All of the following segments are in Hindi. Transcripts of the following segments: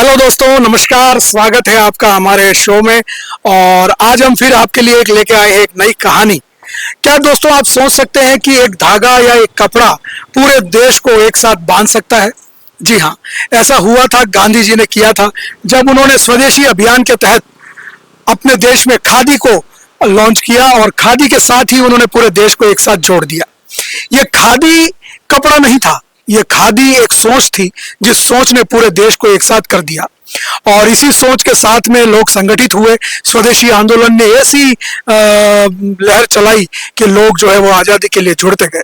हेलो दोस्तों, नमस्कार। स्वागत है आपका हमारे शो में। और आज हम फिर आपके लिए एक लेके आए हैं एक नई कहानी। क्या दोस्तों आप सोच सकते हैं कि एक धागा या एक कपड़ा पूरे देश को एक साथ बांध सकता है? जी हाँ, ऐसा हुआ था, गांधी जी ने किया था जब उन्होंने स्वदेशी अभियान के तहत अपने देश में खादी को लॉन्च किया और खादी के साथ ही उन्होंने पूरे देश को एक साथ जोड़ दिया। ये खादी कपड़ा नहीं था, ये खादी एक सोच थी जिस सोच ने पूरे देश को एक साथ कर दिया। और इसी सोच के साथ में लोग संगठित हुए। स्वदेशी आंदोलन ने ऐसी लहर चलाई कि लोग जो है वो आज़ादी के लिए जुड़ते गए।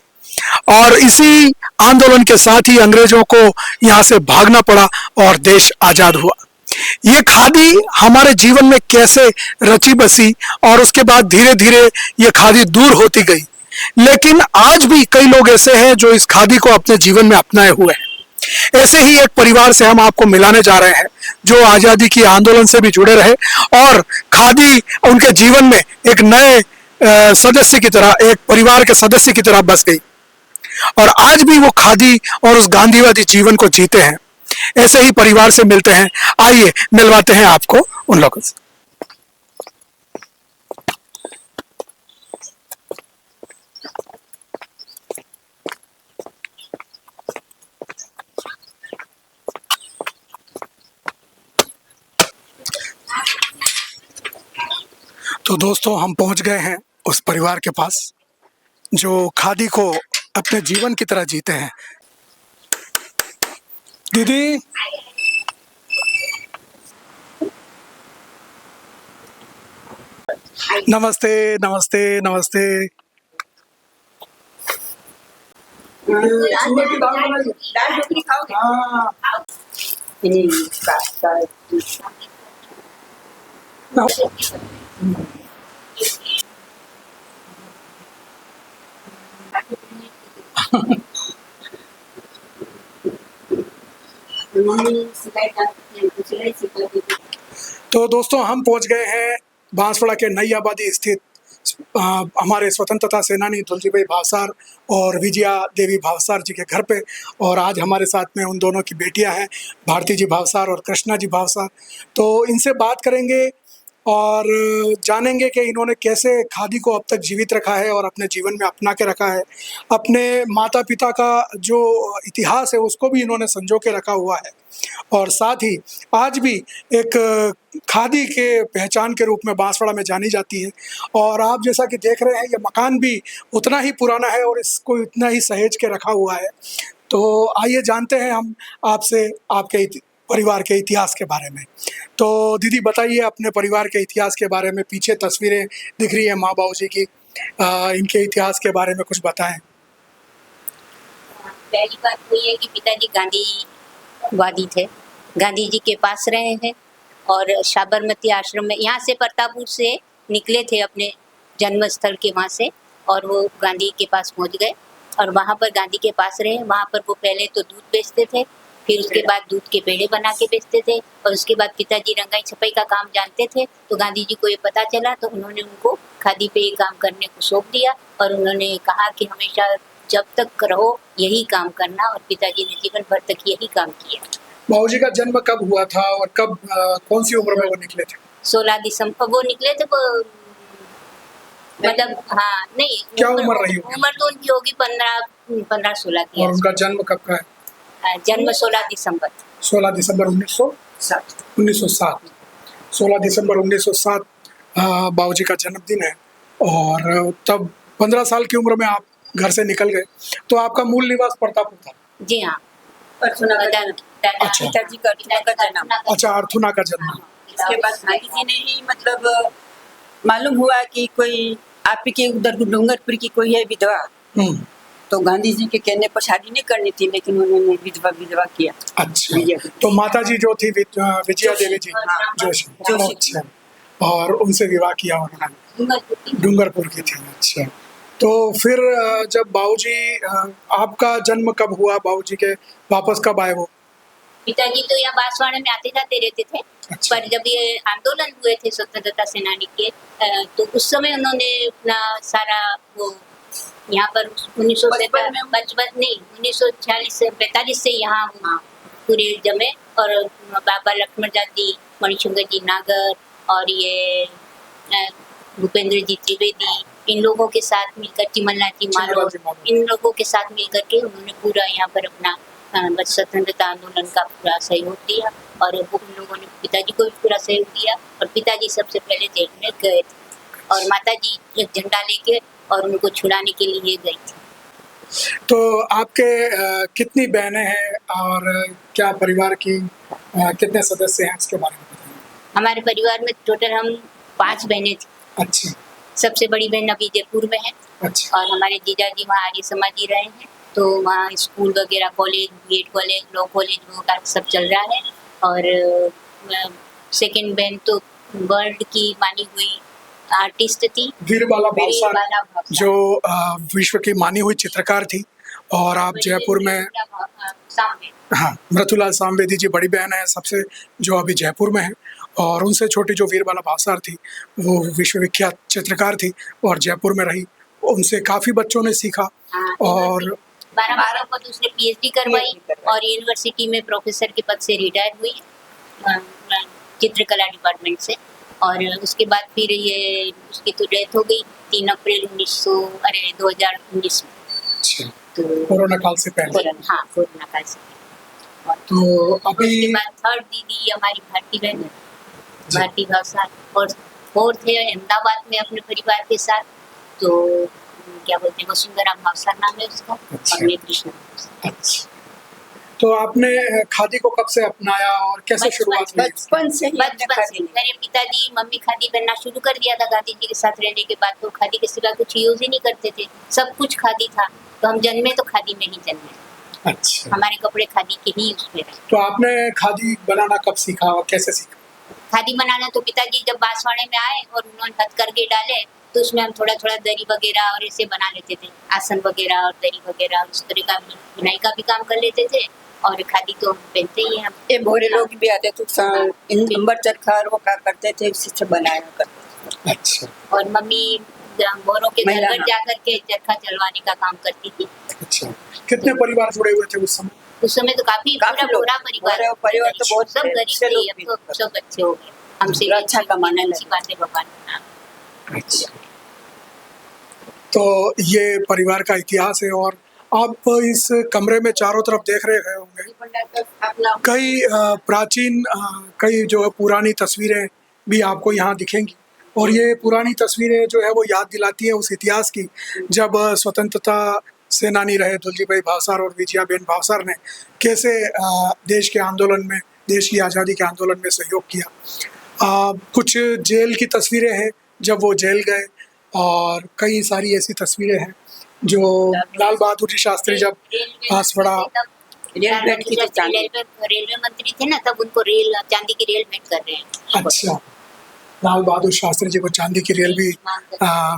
और इसी आंदोलन के साथ ही अंग्रेजों को यहाँ से भागना पड़ा और देश आज़ाद हुआ। ये खादी हमारे जीवन में कैसे रची बसी और उसके बाद धीरे धीरे ये खादी दूर होती गई। लेकिन आज भी कई लोग ऐसे हैं जो इस खादी को अपने जीवन में अपनाए हुए हैं। ऐसे ही एक परिवार से हम आपको मिलाने जा रहे हैं जो आज़ादी की आंदोलन से भी जुड़े रहे और खादी उनके जीवन में एक नए सदस्य की तरह, एक परिवार के सदस्य की तरह बस गई और आज भी वो खादी और उस गांधीवादी जीवन को जीते हैं। ऐसे ही परिवार से मिलते हैं, आइए मिलवाते हैं आपको उन लोगों से। तो दोस्तों हम पहुंच गए हैं उस परिवार के पास जो खादी को अपने जीवन की तरह जीते हैं। दीदी, नमस्ते नमस्ते नमस्ते। तो दोस्तों हम पहुंच गए हैं बांसवाड़ा के नई आबादी स्थित हमारे स्वतंत्रता सेनानी तुलसी भाई भावसार और विजया देवी भावसार जी के घर पे। और आज हमारे साथ में उन दोनों की बेटियां हैं, भारती जी भावसार और कृष्णा जी भावसार। तो इनसे बात करेंगे और जानेंगे कि इन्होंने कैसे खादी को अब तक जीवित रखा है और अपने जीवन में अपना के रखा है। अपने माता पिता का जो इतिहास है उसको भी इन्होंने संजो के रखा हुआ है और साथ ही आज भी एक खादी के पहचान के रूप में बांसवाड़ा में जानी जाती है। और आप जैसा कि देख रहे हैं ये मकान भी उतना ही पुराना है और इसको इतना ही सहेज के रखा हुआ है। तो आइए जानते हैं हम आपसे आपके परिवार के इतिहास के बारे में। तो दीदी बताइए अपने परिवार के इतिहास के बारे में। पीछे तस्वीरें दिख रही है माँ बाबू जी की, इनके इतिहास के बारे में कुछ बताएं। पहली बात तो ये कि पिताजी गांधीवादी थे, गांधी जी के पास रहे हैं और साबरमती आश्रम में, यहाँ से प्रतापपुर से निकले थे अपने जन्म स्थल के वहाँ से और वो गांधी के पास पहुँच गए और वहाँ पर गांधी के पास रहे। वहाँ पर वो पहले तो दूध बेचते थे, फिर उसके बाद दूध के पेड़े बना के बेचते थे और उसके बाद पिताजी रंगाई छपाई का काम जानते थे। तो गांधी जी को ये पता चला तो उन्होंने उनको खादी पे ये काम करने को सौंप दिया और उन्होंने कहा कि हमेशा जब तक रहो यही काम करना, और पिताजी ने जीवन भर तक यही काम किया। बाबूजी का जन्म कब हुआ था और कब कौन सी उम्र में वो निकले थे? 16 दिसंबर वो निकले थे। मतलब हाँ, नहीं क्या उम्र रही होगी? उम्र तो उनकी होगी 15-16 की। और उनका जन्म कब का है? जन्म 16 दिसंबर 1907। 16 दिसंबर 1907 बाबूजी का जन्मदिन है। और तब 15 साल की उम्र में आप घर से निकल गए। तो आपका मूल निवास प्रतापपुर था? जी हाँ। अच्छा, पिताजी का जन्म। अच्छा, अर्थुना का जन्म। इसके बाद गांधी जी ने ही मतलब मालूम हुआ कि कोई आपके उधर डूंगरपुर की कोई है विधवा, तो गांधी जी के कहने पर शादी नहीं करनी थी, लेकिन उन्होंने विधवा किया। अच्छा, तो माता जी जो थी विजया देवी जी जोशी। अच्छा, और उनसे विवाह किया उन्होंने, डूंगरपुर की थी। अच्छा, तो फिर जब बाबूजी, आपका जन्म कब हुआ? बाबूजी के वापस कब आए वो? पिताजी तो यहाँ बांसवाड़ा में आते जाते रहते थे। अच्छा। पर जब ये आंदोलन हुए थे स्वतंत्रता सेनानी के, तो उस समय उन्होंने अपना सारा वो यहाँ पर 1945 से यहाँ पूरे जमे और बाबा लक्ष्मण जी, मणिशंकर जी नागर और ये भूपेंद्र जी त्रिवेदी, इन लोगों के साथ मिलकर चिमनलाल जी मालो, इन लोगों के साथ मिलकर के उन्होंने पूरा यहाँ पर अपना स्वतंत्रता आंदोलन का पूरा सहयोग दिया और वो उन लोगों ने पिताजी को भी पूरा सहयोग दिया और पिताजी सबसे पहले जेल में गए थे और माता जी एक झंडा लेके और उनको छुड़ाने के लिए गई थी। तो आपके कितनी बहनें हैं और क्या परिवार की कितने सदस्य हैं, इसके बारे में बताइए। हमारे परिवार में टोटल हम 5 बहनें थी। अच्छा सबसे बड़ी बहन अभी जयपुर में है अच्छा और हमारे जीजाजी वहाँ आर्य समाजी रहे हैं, तो वहाँ स्कूल वगैरह, college, BEd college, law college वो का सब चल रहा है। और सेकंड बहन तो वर्ल्ड की मानी हुई आर्टिस्ट थी, वीरबाला भावसार, भावसार, जो विश्व की मानी हुई चित्रकार थी। और आप जयपुर में, सामने हाँ, मृतुलाल सामवेदी जी बड़ी बहन है सबसे, जो अभी जयपुर में है। और उनसे छोटी जो वीरबाला भावसार थी वो विश्वविख्यात चित्रकार थी और जयपुर में रही, उनसे काफ़ी बच्चों ने सीखा। और 12 को दूसरे पीएचडी करवाई और यूनिवर्सिटी में प्रोफेसर के पद से रिटायर हुई चित्रकला डिपार्टमेंट से। और उसके बाद फिर ये उसकी तो डेथ हो गई 3 अप्रैल 2019 में। अच्छा, तो कोरोना काल से पहले। हाँ, कोरोना काल से पहले। तो अभी उसके बाद थर्ड दीदी हमारी भारती बहन है, भारती भावसार, और फोर्थ है अहमदाबाद में अपने परिवार के साथ, तो क्या बोलते हैं वसुंधरा भावसार नाम है उसका। अच्छा। और मैं कृष्णा। अच्छा, तो आपने खादी को कब से अपनाया और कैसे शुरुआत हुई? बचपन से ही हमने बचपन से खादी मेरे पिताजी मम्मी खादी पहनना शुरू कर दिया था गांधी जी के साथ रहने के बाद, तो खादी के सिवा कुछ यूज ही नहीं करते थे, सब कुछ खादी था, तो हम जन्मे तो खादी में ही जन्मे। अच्छा, हमारे कपड़े खादी के ही उसमें रहे। तो आपने खादी बनाना कब सीखा और कैसे सीखा? खादी बनाना तो पिताजी जब बांसवाड़े में आए और उन्होंने हथ करके डाले, तो उसमें हम थोड़ा थोड़ा दरी वगैरह और ऐसे बना लेते थे, आसन वगैरह और दरी वगैरह और उस तरह का बुनाई का भी काम कर लेते थे। और खादी तो हम पहनते ही हैं हम। ये भोरे लोग भी आते थे, इन नंबर चरखा वो क्या करते थे, उसी से बनाया करते थे। अच्छा, और मम्मी मोरों के घर महिला घर जाकर के चरखा चलवाने का काम करती थी। अच्छा, कितने परिवार जुड़े हुए थे उस समय? उस समय तो काफी काफी लोग, पूरा परिवार तो बहुत सब थे, गरीब छह थे, लोग अब भी तो सब अच्छे हो गए, हमसे भी अच्छा कमाने अच्छी लगे। बातें भगवान ने नाम। अच्छा, तो ये परिवार का इतिहास है। और आप इस कमरे में चारों तरफ देख रहे होंगे कई प्राचीन कई जो है पुरानी तस्वीरें भी आपको यहाँ दिखेंगी। और ये पुरानी तस्वीरें जो है वो याद दिलाती है उस इतिहास की, जब स्वतंत्रता सेनानी रहे दुलजी भाई भावसार और विजयाबेन भावसार ने कैसे देश के आंदोलन में, देश की आज़ादी के आंदोलन में सहयोग किया। कुछ जेल की तस्वीरें हैं जब वो जेल गए, और कई सारी ऐसी तस्वीरें हैं जो लाल बहादुर जी शास्त्री जब बांसवाड़ा रेलवे मंत्री थे ना, तब उनको चांदी की रेल भेंट कर रहे हैं। अच्छा, लाल बहादुर शास्त्री जी को चांदी की रेल भी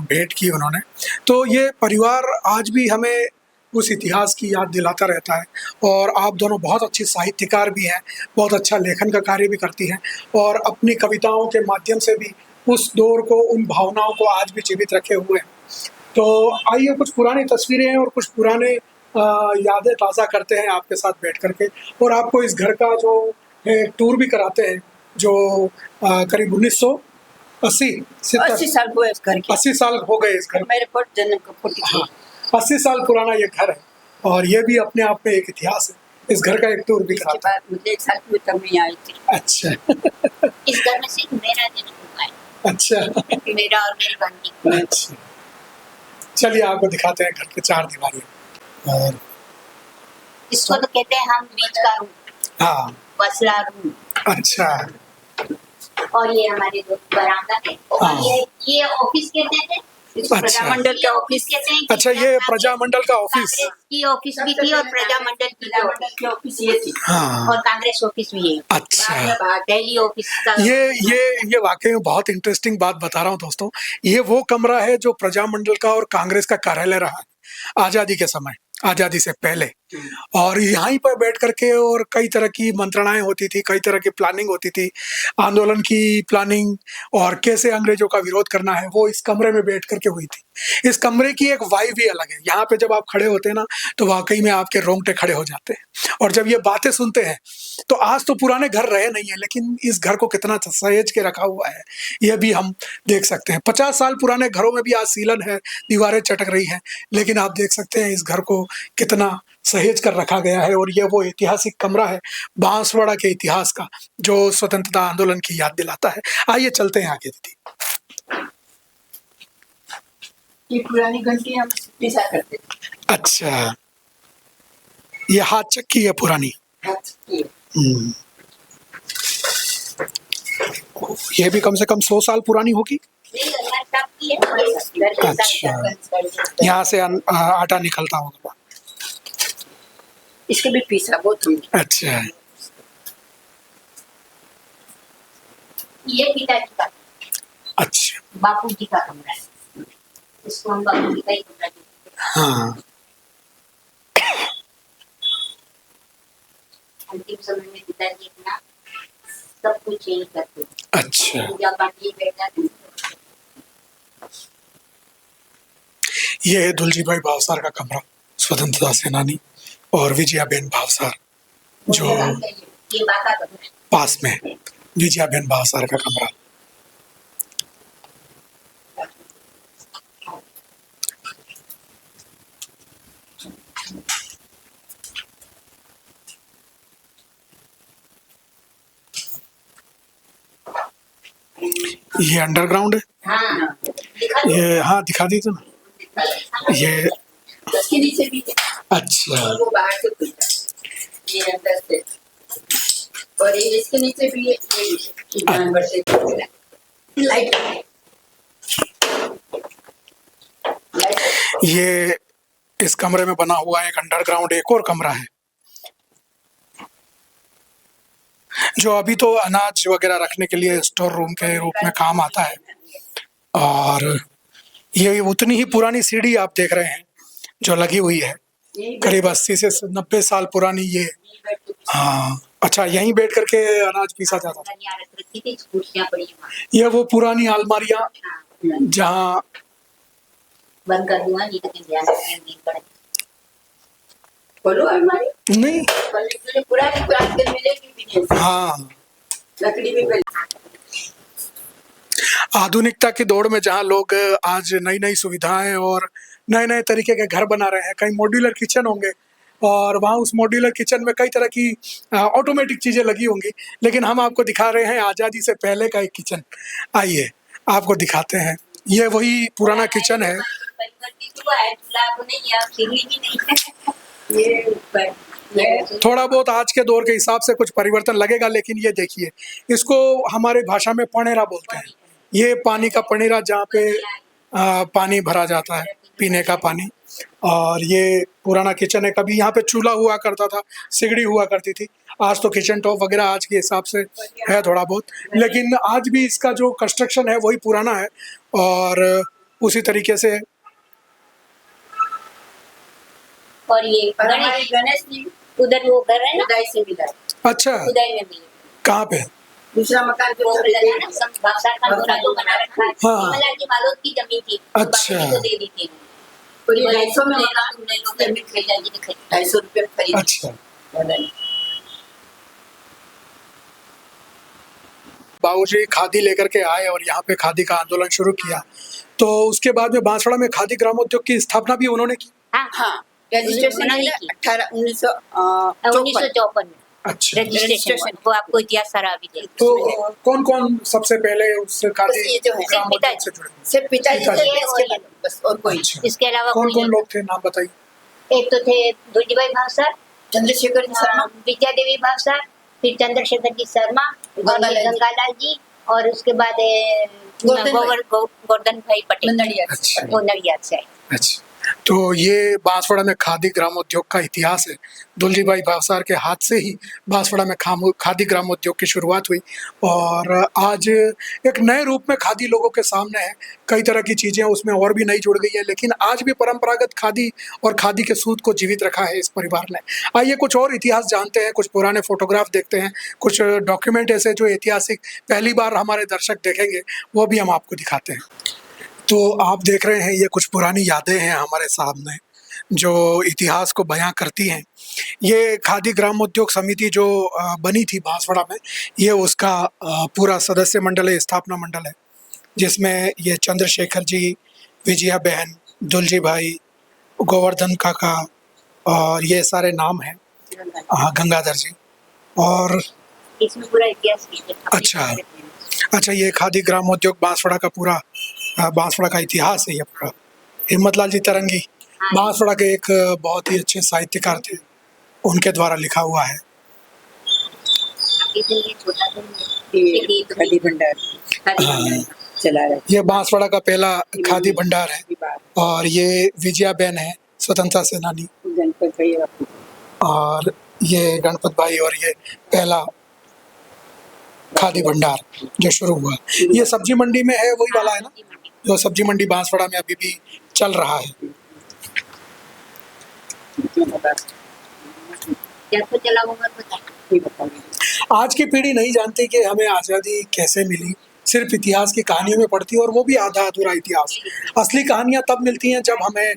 भेंट की उन्होंने। तो ये परिवार आज भी हमें उस इतिहास की याद दिलाता रहता है। और आप दोनों बहुत अच्छी साहित्यकार भी हैं, बहुत अच्छा लेखन का कार्य भी करती हैं, और अपनी कविताओं के माध्यम से भी उस दौर को, उन भावनाओं को आज भी जीवित रखे हुए हैं। तो आइए कुछ पुरानी तस्वीरें हैं और कुछ पुराने यादें ताज़ा करते हैं आपके साथ बैठ करके, और आपको इस घर का जो है टूर भी कराते हैं, जो करीब 1980 80 साल हुए इस घर के। 80 साल हो गए इस घर में। मेरे पर जन्म का 43। 80 साल पुराना ये घर है, और ये भी अपने आप में एक इतिहास है। इस घर का एक टूर भी इसके कराते हैं। बाद मुझे 1 साल की तब मैं आई थी। अच्छा इस घर में सिर्फ मेरा जन्म हुआ है, अच्छा मेरा और मेरी बहन की। अच्छा, चलिए आपको दिखाते हैं घर के 4 दीवारियाँ। और इसको तो कहते हैं हम बीच का रूम, हाँ, वसला रूम। अच्छा, और ये हमारे जो बरामदा है, और हाँ। ये ऑफिस कहते थे, इसको अच्छा। प्रजामंडल का ऑफिस कहते हैं। अच्छा, ये प्रजामंडल का ऑफिस। कांग्रेस की ऑफिस भी थी और प्रजामंडल की ऑफिस ये थी। हाँ, और कांग्रेस ऑफिस भी है। अच्छा, दिल्ली ऑफिस का ये वाकई में बहुत इंटरेस्टिंग बात बता रहा हूँ दोस्तों। ये वो कमरा है जो प्रजामंडल का और कांग्रेस का कार्यालय रहा है आज़ादी के समय, आज़ादी से पहले। और यहीं पर बैठ करके और कई तरह की मंत्रणाएं होती थी, कई तरह की प्लानिंग होती थी, आंदोलन की प्लानिंग, और कैसे अंग्रेजों का विरोध करना है वो इस कमरे में बैठ करके हुई थी। इस कमरे की एक वाइब ही अलग है। यहाँ पे जब आप खड़े होते हैं ना, तो वाक़ई में आपके रोंगटे खड़े हो जाते हैं। और जब ये बातें सुनते हैं, तो आज तो पुराने घर रहे नहीं हैं, लेकिन इस घर को कितना सहेज के रखा हुआ है, ये भी हम देख सकते हैं। 50 साल पुराने घरों में भी आज सीलन है, दीवारें चटक रही हैं, लेकिन आप देख सकते हैं इस घर को कितना सहेज कर रखा गया है। और ये वो ऐतिहासिक कमरा है बांसवाड़ा के इतिहास का, जो स्वतंत्रता आंदोलन की याद दिलाता है। आइए चलते हैं आगे दीदी। ये पुरानी घंटी हम पिसा करते थे। अच्छा, ये हाथ चक्की है पुरानी। हाथ की। हम्म। ये भी कम से कम 100 साल पुरानी होगी। अच्छा, यहाँ से आटा निकलता होगा। इसके भी पीसा बहुत हमने। अच्छा, ये पिताजी का, अच्छा, बापू जी का कमरा है। इसको हम बापू जी का ही कमरा कहते हैं। हाँ, अंतिम समय में पिताजी अपना सब कुछ चेंज करते थे। अच्छा। पूजा पाठ ये बैठा थे। ये है दुलजीभाई भावसार का कमरा, स्वतंत्रता सेनानी और विजयाबेन भावसार जो ये बाका कमरा। पास में है। विजयाबेन भावसार का कमरा। ये अंडरग्राउंड है। हाँ, दिखा दो। ये हाँ दिखा दीजिए ना। ये इसके नीचे भी है। अच्छा, और वो बाहर से खुलता है। ये अंदर से। और ये इसके नीचे भी है, ये भी है। ये जानवर से खुलता है। लाइट। ये इस कमरे में बना हुआ एक अंडरग्राउंड एक और कमरा है, जो अभी तो अनाज वगैरह रखने के लिए स्टोर रूम के रूप में काम आता है। और ये उतनी ही पुरानी सीढ़ी आप देख रहे हैं जो लगी हुई है, करीब 80 से 90 साल पुरानी ये। हाँ, अच्छा, यहीं बैठ करके अनाज पीसा जाता था। यहाँ रख रखी थी, कुर्सियाँ पड़ी हैं वहाँ। ये वो पुरानी अलमारियां हाँ, जहाँ बंद कर दूंगा, नहीं तो कहीं ध्यान रखने नहीं पड़े। खोलो अलमारी। नहीं, पुरानी पुरानी मिलेगी भी नहीं। हाँ, लकड़ी भी पड़ी। आधुनिकता की दौड़ में जहाँ लोग आज नई नई सुविधाएं और नए नए तरीके के घर बना रहे हैं, कहीं मॉड्यूलर किचन होंगे और वहाँ उस मॉड्यूलर किचन में कई तरह की ऑटोमेटिक चीजें लगी होंगी, लेकिन हम आपको दिखा रहे हैं आज़ादी से पहले का एक किचन। आइए आपको दिखाते हैं। ये वही पुराना किचन है। परिवर्तित हुआ है, चूल्हा अब नहीं है, अब सीढ़ी भी नहीं है। ये ऊपर ये थोड़ा बहुत आज के दौर के हिसाब से कुछ परिवर्तन लगेगा, लेकिन ये देखिए, इसको हमारे भाषा में पनेरा बोलते हैं। ये पानी का पनेरा जहाँ पे पानी भरा जाता है, पीने का पानी। और ये पुराना किचन है। कभी यहाँ पे चूल्हा हुआ करता था, सिगड़ी हुआ करती थी। आज तो किचन टॉप वगैरह आज के हिसाब से है थोड़ा बहुत, लेकिन आज भी इसका जो कंस्ट्रक्शन है वही पुराना है और उसी तरीके से। और ये और हमारे गणेश जी उधर वो घर है ना, उदय से मिला। अच्छा, उदय में भी कहाँ पे? दूसरा मकान जो वो मिला है ना, सब बादशाह का घोड़ा जो बना रखा है। हाँ। विमला जी बालोद की जमीन थी, अच्छा। बाकी को दे दी थी। पूरी 250 में ले लो, मकान तुमने लोग घर में खरीदा जी ने खरीदा। 250 रुपये में खरीदी। अच्छा, बदल। बाबूजी खादी लेकर के आए और यहाँ पे खादी का आंदोलन शुरू किया, तो उसके बाद में बांसवाड़ा में खादी ग्रामोद्योग की स्थापना भी उन्होंने की। हाँ, हाँ, रजिस्ट्रेशन उन्होंने है की। 1954 1954 में अच्छा, रजिस्ट्रेशन हुआ। वो आपको इतिहास सारा अभी दे तो कौन कौन सबसे पहले उससे खादी बस ये जो है, ग्रामोद्योग से जुड़े? सिर्फ पिताजी पिताजी। थे, इसके बाद बस और कोई। अच्छा, इसके अलावा कौन कोई कौन लोग थे, नाम बताइए। एक तो थे दुलजीभाई भावसार, चंद्रशेखर जी शर्मा, विद्या देवी भावसार, फिर चंद्रशेखर जी शर्मा और गंगालाल जी। गंगालाल जी, और उसके बाद गोवर्धन भाई पटेल, नंदड़िया। अच्छा। वो नड़िया से आए। अच्छा, तो ये बांसवाड़ा में खादी ग्रामोद्योग का इतिहास है। दुलजीभाई भावसार के हाथ से ही बांसवाड़ा में खादी ग्रामोद्योग की शुरुआत हुई और आज एक नए रूप में खादी लोगों के सामने है। कई तरह की चीज़ें उसमें और भी नई जुड़ गई है, लेकिन आज भी परंपरागत खादी और खादी के सूत को जीवित रखा है इस परिवार ने। आइए कुछ और इतिहास जानते हैं, कुछ पुराने फोटोग्राफ देखते हैं, कुछ डॉक्यूमेंट ऐसे जो ऐतिहासिक पहली बार हमारे दर्शक देखेंगे वो भी हम आपको दिखाते हैं। तो आप देख रहे हैं ये कुछ पुरानी यादें हैं हमारे सामने जो इतिहास को बयां करती हैं। ये खादी ग्राम उद्योग समिति जो बनी थी बांसवाड़ा में, ये उसका पूरा सदस्य मंडल है, स्थापना मंडल है, जिसमें ये चंद्रशेखर जी, विजया बहन, दुलजी भाई, गोवर्धन काका और ये सारे नाम हैं। हाँ, गंगाधर जी। और इसमें पूरा इतिहास लिखा है। अच्छा, अच्छा ये खादी ग्राम उद्योग बांसवाड़ा का पूरा बांसवाड़ा का इतिहास है ये पूरा। हिम्मतलाल जी तरंगी हाँ। बांसवाड़ा के एक बहुत ही अच्छे साहित्यकार थे, उनके द्वारा लिखा हुआ है। इसमें ये छोटा सा ये ये गीत खादी भंडार हाँ, चला रहे ये बांसवाड़ा का पहला खादी भंडार है और ये विजया बहन है, स्वतंत्रता सेनानी, गणपत भैया और ये गणपत भाई, और ये पहला खादी भंडार जो शुरू हुआ। ये सब्जी मंडी में है, वही वाला है ना, जो सब्जी मंडी बांसवाड़ा में अभी भी चल रहा है। जब तो चला होगा बता। आज की पीढ़ी नहीं जानती कि हमें आज़ादी कैसे मिली, सिर्फ इतिहास की कहानियों में पढ़ती है, और वो भी आधा अधूरा इतिहास। असली कहानियां तब मिलती हैं जब हमें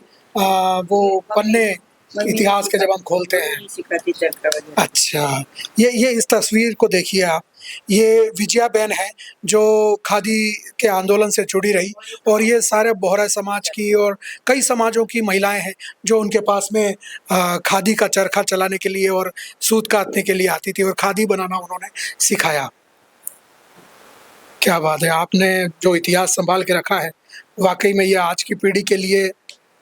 वो पन्ने इतिहास के जब हम खोलते हैं। अच्छा, ये इस तस्वीर को देखिए आप, ये विजया बहन है जो खादी के आंदोलन से जुड़ी रही, और ये सारे बोहरा समाज की और कई समाजों की महिलाएं हैं जो उनके पास में खादी का चरखा चलाने के लिए और सूत काटने के लिए आती थी, और खादी बनाना उन्होंने सिखाया। क्या बात है, आपने जो इतिहास संभाल के रखा है, वाकई में ये आज की पीढ़ी के लिए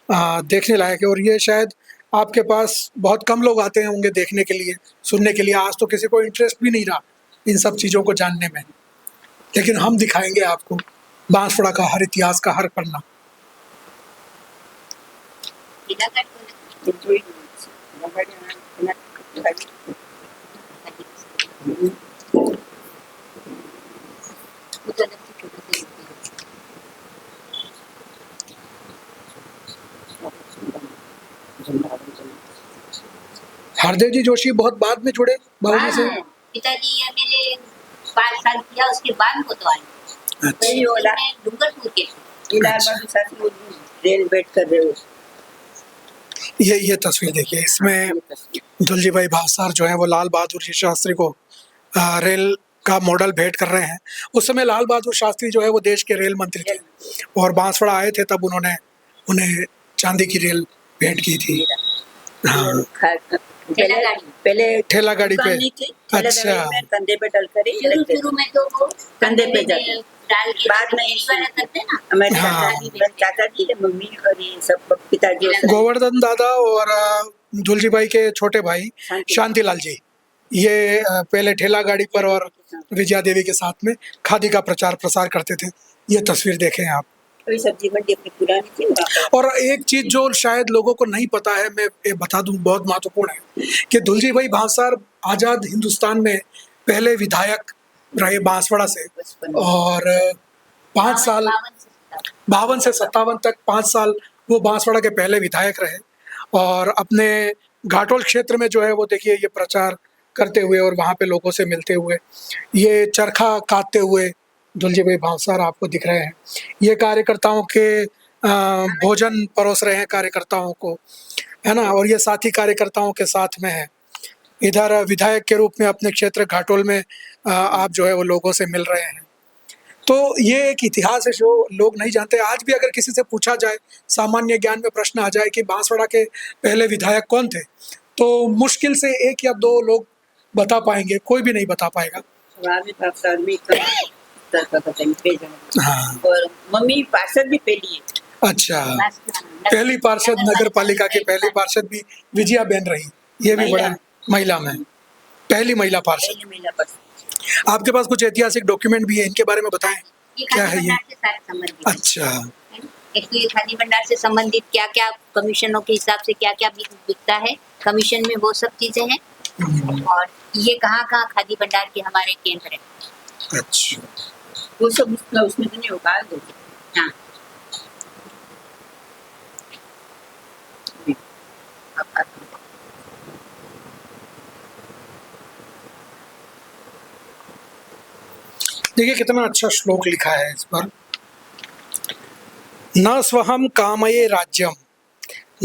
देखने लायक है। और ये शायद आपके पास बहुत कम लोग आते हैं होंगे देखने के लिए, सुनने के लिए। आज तो किसी को इंटरेस्ट भी नहीं रहा इन सब चीज़ों को जानने में, लेकिन हम दिखाएंगे आपको बांसवाड़ा का हर इतिहास का हर पन्ना। हरदेव जी जोशी बहुत बाद में जुड़े बाबूजी से। पिताजी ये मेरे 5 साल किया, उसके बाद वो तो आए। अच्छा, डूंगरपुर के रेल बैठ कर रहे हो। ये तस्वीर देखिए, इसमें दुलजी भाई भावसार जो है वो लाल बहादुर जी शास्त्री को रेल का मॉडल भेंट कर रहे हैं। उस समय लाल बहादुर शास्त्री जो है वो देश के रेल मंत्री थे, और बांसवाड़ा आए थे तब उन्होंने उन्हें चांदी की रेल भेंट की थी। हाँ, पहले ठेला गाड़ी पे। अच्छा, कंधे पे डल कर शुरू में तो वो कंधे पे जाते, डाल के बाद में वाला करते ना। हमारे हाँ। चाचा जी, मम्मी और ये सब पिताजी गोवर्धन दादा और दुलजी भाई के छोटे भाई शांतिलाल जी, ये पहले ठेला गाड़ी पर और विजया देवी के साथ में खादी का प्रचार प्रसार करते थे। ये तस्वीर देखें आप। कोई सब्जी मंडी अपनी पुरानी थी वहाँ पर। और एक चीज जो शायद लोगों को नहीं पता है, मैं ये बता दूं, बहुत महत्वपूर्ण है कि दुलजी भाई भावसार आजाद हिंदुस्तान में पहले विधायक रहे बांसवाड़ा से, और 5 साल 52 से 57 तक 5 साल वो बांसवाड़ा के पहले विधायक रहे, और अपने घाटोल क्षेत्र में जो है वो देखिए ये प्रचार करते हुए और वहाँ पे लोगों से मिलते हुए, ये चरखा काटते हुए दुलजी भाई भावसार आपको दिख रहे हैं। ये कार्यकर्ताओं के भोजन परोस रहे हैं कार्यकर्ताओं को, है ना, और ये साथी कार्यकर्ताओं के साथ में है। इधर विधायक के रूप में अपने क्षेत्र घाटोल में आप जो है वो लोगों से मिल रहे हैं। तो ये एक इतिहास है जो लोग नहीं जानते। आज भी अगर किसी से पूछा जाए, सामान्य ज्ञान में प्रश्न आ जाए कि बांसवाड़ा के पहले विधायक कौन थे, तो मुश्किल से 1 या 2 लोग बता पाएंगे, कोई भी नहीं बता पाएगा। हाँ, और मम्मी पार्षद भी पहली है। अच्छा, पहली पार्षद नगर पालिका की पहली पार्षद भी विजया बहन रही, ये भी बड़ा महिला में पहली महिला पार्षद। आपके पास कुछ ऐतिहासिक डॉक्यूमेंट भी है, इनके बारे में बताएं, क्या है ये? अच्छा, एक तो ये खादी भंडार से संबंधित क्या क्या कमीशनों के हिसाब से क्या क्या बिकता है कमीशन में, वो सब चीजें हैं। और ये कहाँ कहाँ खादी भंडार के हमारे केंद्र है। अच्छा, वो सब उसमें तो नहीं होगा। हाँ, देखिए कितना अच्छा श्लोक लिखा है इस पर। न स्वहं कामये राज्यम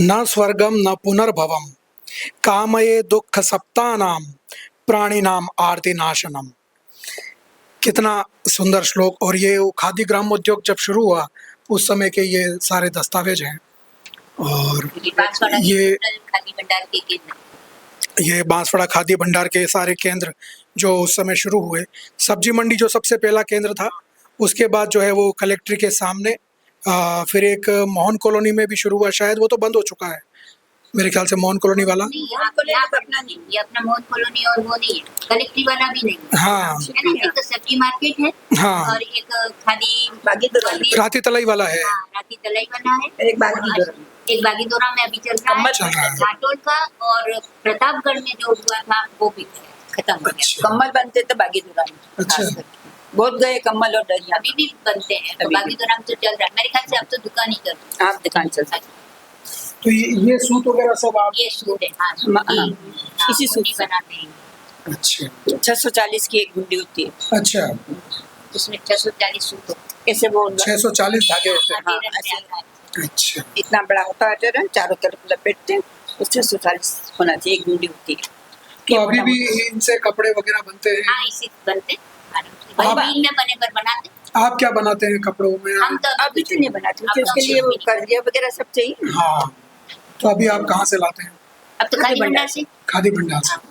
न स्वर्गम न पुनर्भवम कामये दुख सप्तानाम प्राणिनाम आरती नाशनम। कितना सुंदर श्लोक। और ये खादी ग्राम उद्योग जब शुरू हुआ उस समय के ये सारे दस्तावेज हैं। और बांसवाड़ा के ये खादी भंडार के केंद्र, ये बांसवाड़ा खादी भंडार के सारे केंद्र जो उस समय शुरू हुए। सब्जी मंडी जो सबसे पहला केंद्र था, उसके बाद जो है वो कलेक्ट्री के सामने, फिर एक मोहन कॉलोनी में भी शुरू हुआ, शायद वो तो बंद हो चुका है मेरे ख्याल से मोहन कॉलोनी वाला। नहीं, यहाँ पर अपना नहीं, ये अपना मोहन कॉलोनी और वो नहीं है, कलेक्ट्री वाला भी नहीं है। हाँ है ना, एक तो सब्जी मार्केट है हाँ, और एक खादी राती तलाई वाला है। हाँ, राती तलाई वाला है, एक बागीदोरा में अभी चल रहा है, चल रहा है। घाटोल का, और प्रतापगढ़ में जो हुआ था वो भी खत्म हो गया। अच्छा कम्बल बनते थे बागीदोरा में, अच्छा। खास करके। बहुत गए कम्बल और दरिया। अभी भी बनते हैं, तो अभी भी। बागीदोरा में तो चल रहा है मेरे ख्याल से। अब तो दुकान ही कर रहे आप दुकान चलता है। तो ये सूट वगैरह सब आप। ये सूट है, हाँ, हाँ, हाँ, इसी सूट ऊनी से। बनाते हैं। अच्छा 640 की एक गुंडी होती है, अच्छा, उसमें 640 सूट होते ऐसे वो 640 धागे होते हैं। हैं। हाँ, तेरह ऐसे। में आता है। अच्छा, इतना बड़ा होता है टेरन, चारों तरफ लपेटते हैं, उससे 640 होना चाहिए, एक गुंडी होती है। तो अभी भी इनसे कपड़े वगैरह बनते हैं। हाँ, इसी बनते हैं। मील में बने पर बनाते हैं। आप क्या बनाते हैं कपड़ों में? हम तो अभी तो नहीं बनाते, अब तो उसके लिए वो कर्जिया वगैरह सब चाहिए। हाँ, तो अभी आप कहाँ से लाते हैं? अब तो खादी भंडार से, खादी भंडार से। हाँ,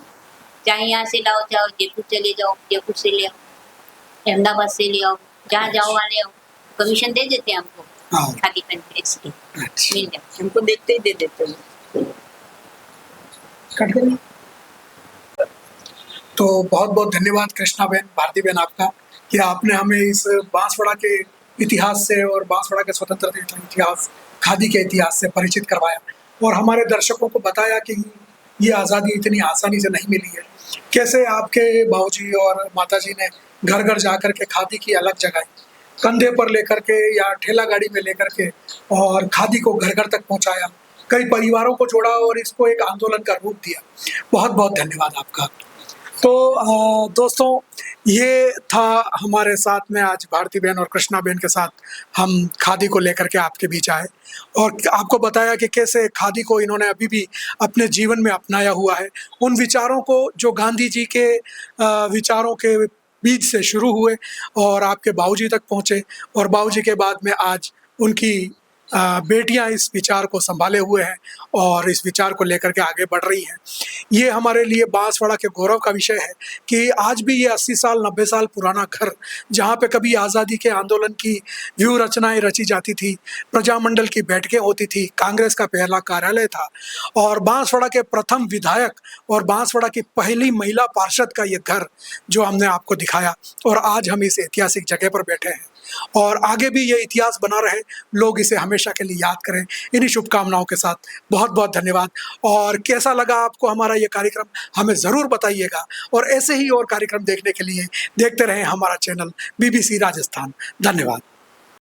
चाहे यहाँ से लाओ, चाहे जयपुर चले जाओ, जयपुर से ले आओ, अहमदाबाद से ले आओ, जहाँ जाओ वाले आओ, कमीशन दे देते हैं हमको हाँ खादी भंडार से, अच्छा, मिल जाए। हमको देखते ही दे देते हैं। कट गई। तो बहुत बहुत धन्यवाद कृष्णा बहन, भारती बहन आपका, कि आपने हमें इस बांसवाड़ा के इतिहास से और बांसवाड़ा के स्वतंत्रता इतिहास, खादी के इतिहास से परिचित करवाया और हमारे दर्शकों को बताया कि ये आज़ादी इतनी आसानी से नहीं मिली है। कैसे आपके बाबूजी और माताजी ने घर घर जाकर के खादी की अलग जगाई, कंधे पर लेकर के या ठेला गाड़ी में लेकर के, और खादी को घर घर तक पहुंचाया, कई परिवारों को जोड़ा और इसको एक आंदोलन का रूप दिया। बहुत बहुत धन्यवाद आपका। तो दोस्तों, ये था हमारे साथ में आज भारती बहन और कृष्णा बहन के साथ हम खादी को लेकर के आपके बीच आए और आपको बताया कि कैसे खादी को इन्होंने अभी भी अपने जीवन में अपनाया हुआ है। उन विचारों को जो गांधी जी के विचारों के बीच से शुरू हुए और आपके बाबूजी तक पहुँचे, और बाबूजी के बाद में आज उनकी बेटियां इस विचार को संभाले हुए हैं और इस विचार को लेकर के आगे बढ़ रही हैं। ये हमारे लिए बांसवाड़ा के गौरव का विषय है कि आज भी ये 80 साल 90 साल पुराना घर, जहाँ पे कभी आज़ादी के आंदोलन की व्यूह रचनाएं रची जाती थी, प्रजामंडल की बैठकें होती थी, कांग्रेस का पहला कार्यालय था, और बांसवाड़ा के प्रथम विधायक और बांसवाड़ा की पहली महिला पार्षद का ये घर जो हमने आपको दिखाया, और आज हम इस ऐतिहासिक जगह पर बैठे हैं और आगे भी ये इतिहास बना रहे, लोग इसे हमेशा के लिए याद करें। इन्हीं शुभकामनाओं के साथ बहुत बहुत धन्यवाद। और कैसा लगा आपको हमारा ये कार्यक्रम, हमें ज़रूर बताइएगा, और ऐसे ही और कार्यक्रम देखने के लिए देखते रहें हमारा चैनल BBC राजस्थान। धन्यवाद।